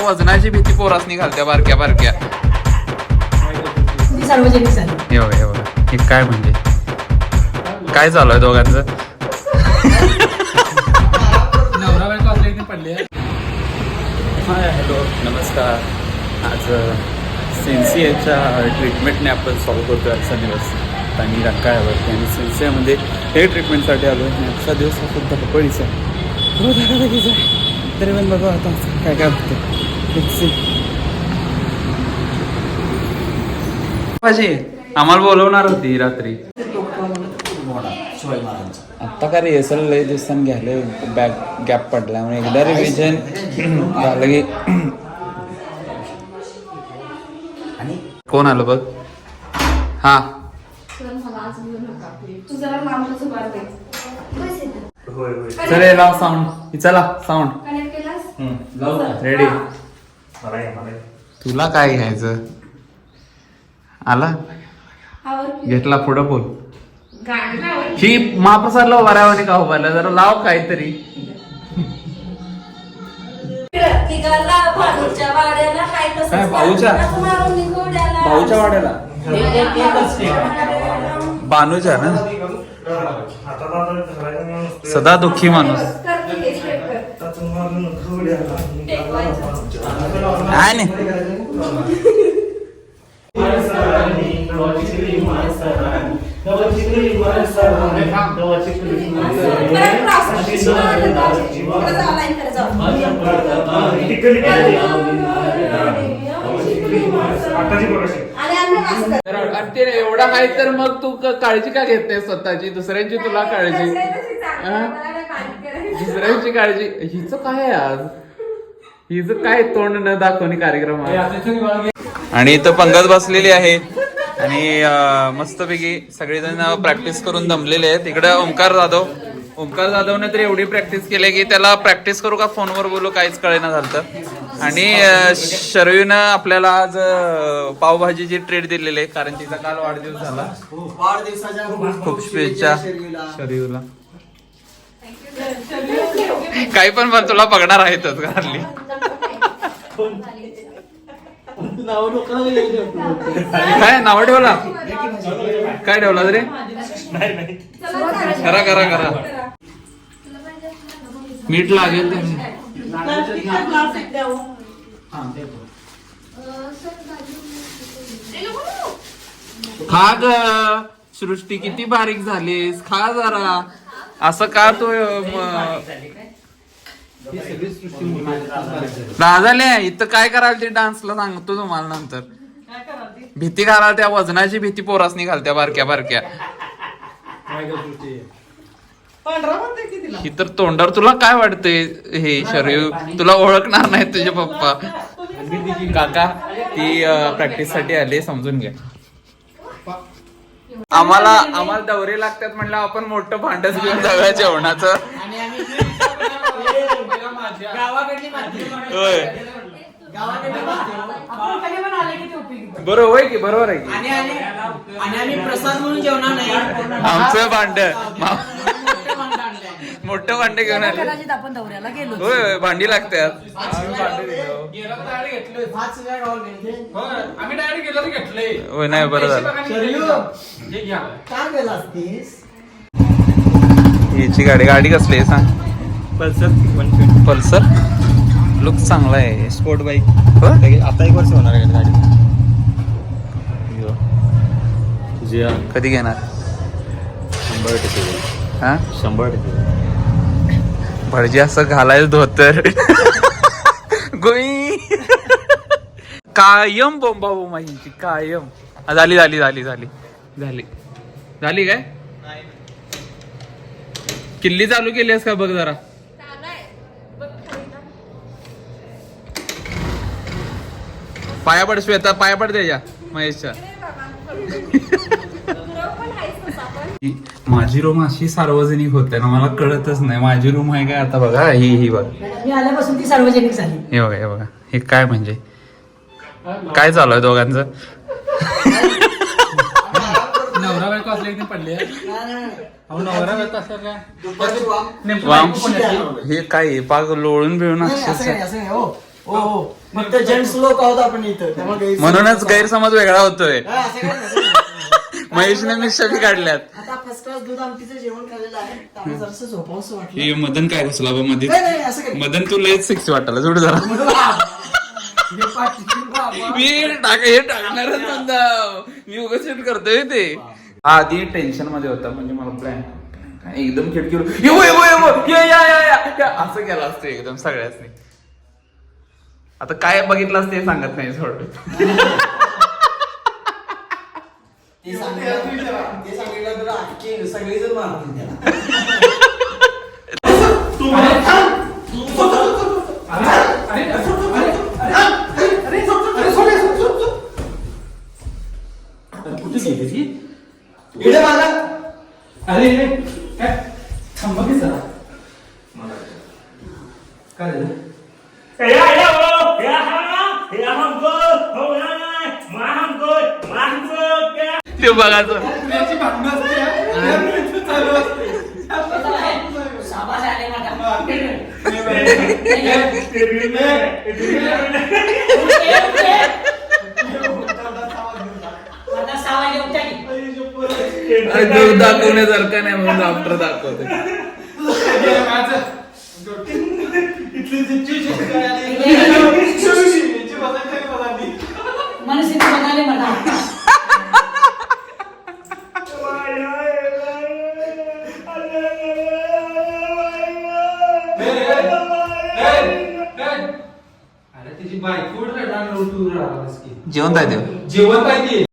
वजनाची भीती पोरासनी घालत्या बारक्या बारक्या. हे बघा हे बघा हे काय म्हणजे काय चालू आहे दोघांचं. हॅलो नमस्कार. आज सेन्सियाच्या ट्रीटमेंटने आपण सॉल्व करतो आजचा दिवस आणि रंकाळ्यावरती आणि सेन्सियामध्ये हे ट्रीटमेंटसाठी आलो आणि आजचा दिवस हा खूप धडपडीचा आहे. धडाधडीचा आहे तरी पण बघा आता काय काय होतं. भाजी आम्हाला बोलवणार होती रात्री. आत्ता का रिहर्सल लय दिवसांनी घ्यायला बॅक गॅप पडला म्हणजे एकदा रिव्हिजन झालं की. कोण आलं बघ. हा चल लाव साऊंड. चला साऊंड रेडी. तुला काय घ्यायचं आला घेतला पुढं बोल. ही महाप्रसादला उभारावाने का उभारला जरा लाव काहीतरी. काय भाऊच्या वाड्याला बानूच्या ना सदा दुःखी माणूस काय नाही. एवढा आहे तर मग तू काळजी का घेत नाही स्वतःची. दुसऱ्यांची तुला काळजी दुसऱ्यांची काळजी. हिचं काय आहे आज हिचं काय तोंड न दाखवणी कार्यक्रम आहे. आणि इथं पंगत बसलेली आहे आणि मस्तपैकी सगळेजण प्रॅक्टिस करून दमलेले आहेत. इकडे ओंकार जाधवने तर एवढी प्रॅक्टिस केली की त्याला प्रॅक्टिस करू का फोनवर बोलू काहीच कळेना झालं. आणि शर्यूनं आपल्याला आज पावभाजीची ट्रीट दिलेली आहे कारण तिचा काल वाढदिवस झाला. खूप शुभेच्छा शर्यूला. काही पण तुला बघणार आहेतच घरातली. काय नाव ठेवला काय ठेवला रे. करा करा करा मीठ लागेल खा ग. सृष्टी किती बारीक झालीस खा जरा. असं का तू राजाले इथं काय कराल ते डान्सला सांगतो तुम्हाला नंतर. भीती घाला त्या वजनाची भीती पोरासनी घालत्या बारक्या बारक्या. ही तर तोंडावर तुला काय वाटतंय हे शरीर तुला ओळखणार नाही तुझे पप्पा. काका ती प्रॅक्टिस साठी आली समजून घ्या. आम्हाला दौरे लागतात म्हणलं आपण मोठं भांडच घेऊन जाऊया जेवणाचं. बरोबर आहे की बरोबर आहे की. प्रसाद म्हणून जेवणार नाही आमचं भांड मोठं भांड घेऊन आले. आपण दौऱ्याला गेलो होय भांडी लागतात. होय नाही बरं झालं. याची गाडी कसली आहे सांग. पल्सर लुक चांगला आहे. स्पोर्ट बाईक आता 1 वर्ष होणार आहे गाडी. कधी घेणार. 100% हा 100% भटजी असं घालायचं धोतर गोई कायम बोंबा बोंबाची कायम. झाली झाली झाली झाली झाली झाली काय किल्ली चालू केली आहेस का बघ जरा. पाया पड श्वेता पाया पड त्याच्या महेशच्या. माझी रूम अशी सार्वजनिक होते ना मला कळतच नाही. माझी रूम आहे काय आता बघा ही बघ मी आल्यापासून ती सार्वजनिक झाली. हे बघा हे काय म्हणजे काय चालू आहे दोघांचं. नवरा बायको असले की पडले. नवरा बायको असं काय हे काय पाग लोळून बिळून हो फक्त जेंट्स लोक आहोत आपण इथं त्यामुळे म्हणूनच गैरसमज वेगळा होतोय हा, असं काय नाही, असं नाही. महेशने मिश्रा काढल्यात. आता फर्स्ट क्लास दूध आमटीचं जेवण खाल्लेलं आहे त्यामुळे जरासं झोपावंसं वाटलं. हे मदन काय घुसला बा मध्ये? नाही नाही असं काही मदन तू लयच सिक्स वाटायला जोड जरा. मी हे टाकणारच नव्हता. मी उगाच सेट करतोय ते. हा आधी टेन्शन मध्ये होता म्हणजे मला प्लॅन एकदम खिडकीवर असं केलं असतं एकदम सगळ्याच. आता काय बघितलं असते हे सांगत नाही सोड. ते सांगितलं तर अख्खे सगळेजण मारतील त्याला. कुठे गेली ती? इकडे बघा. अरे काय थांबा की जरा. काय झालं? ते बघायचं याची भांडणं असते हा. चालू असते. शाबास आले माझा. माझा सावा येऊन देव दाखवण्यासारखं नाही म्हणून डॉक्टर दाखवते. मनस्थिती बघायला मला. अरे तिची बायको रडायला तू राहिलास की. जेवण काय देऊ? जेवण काय ते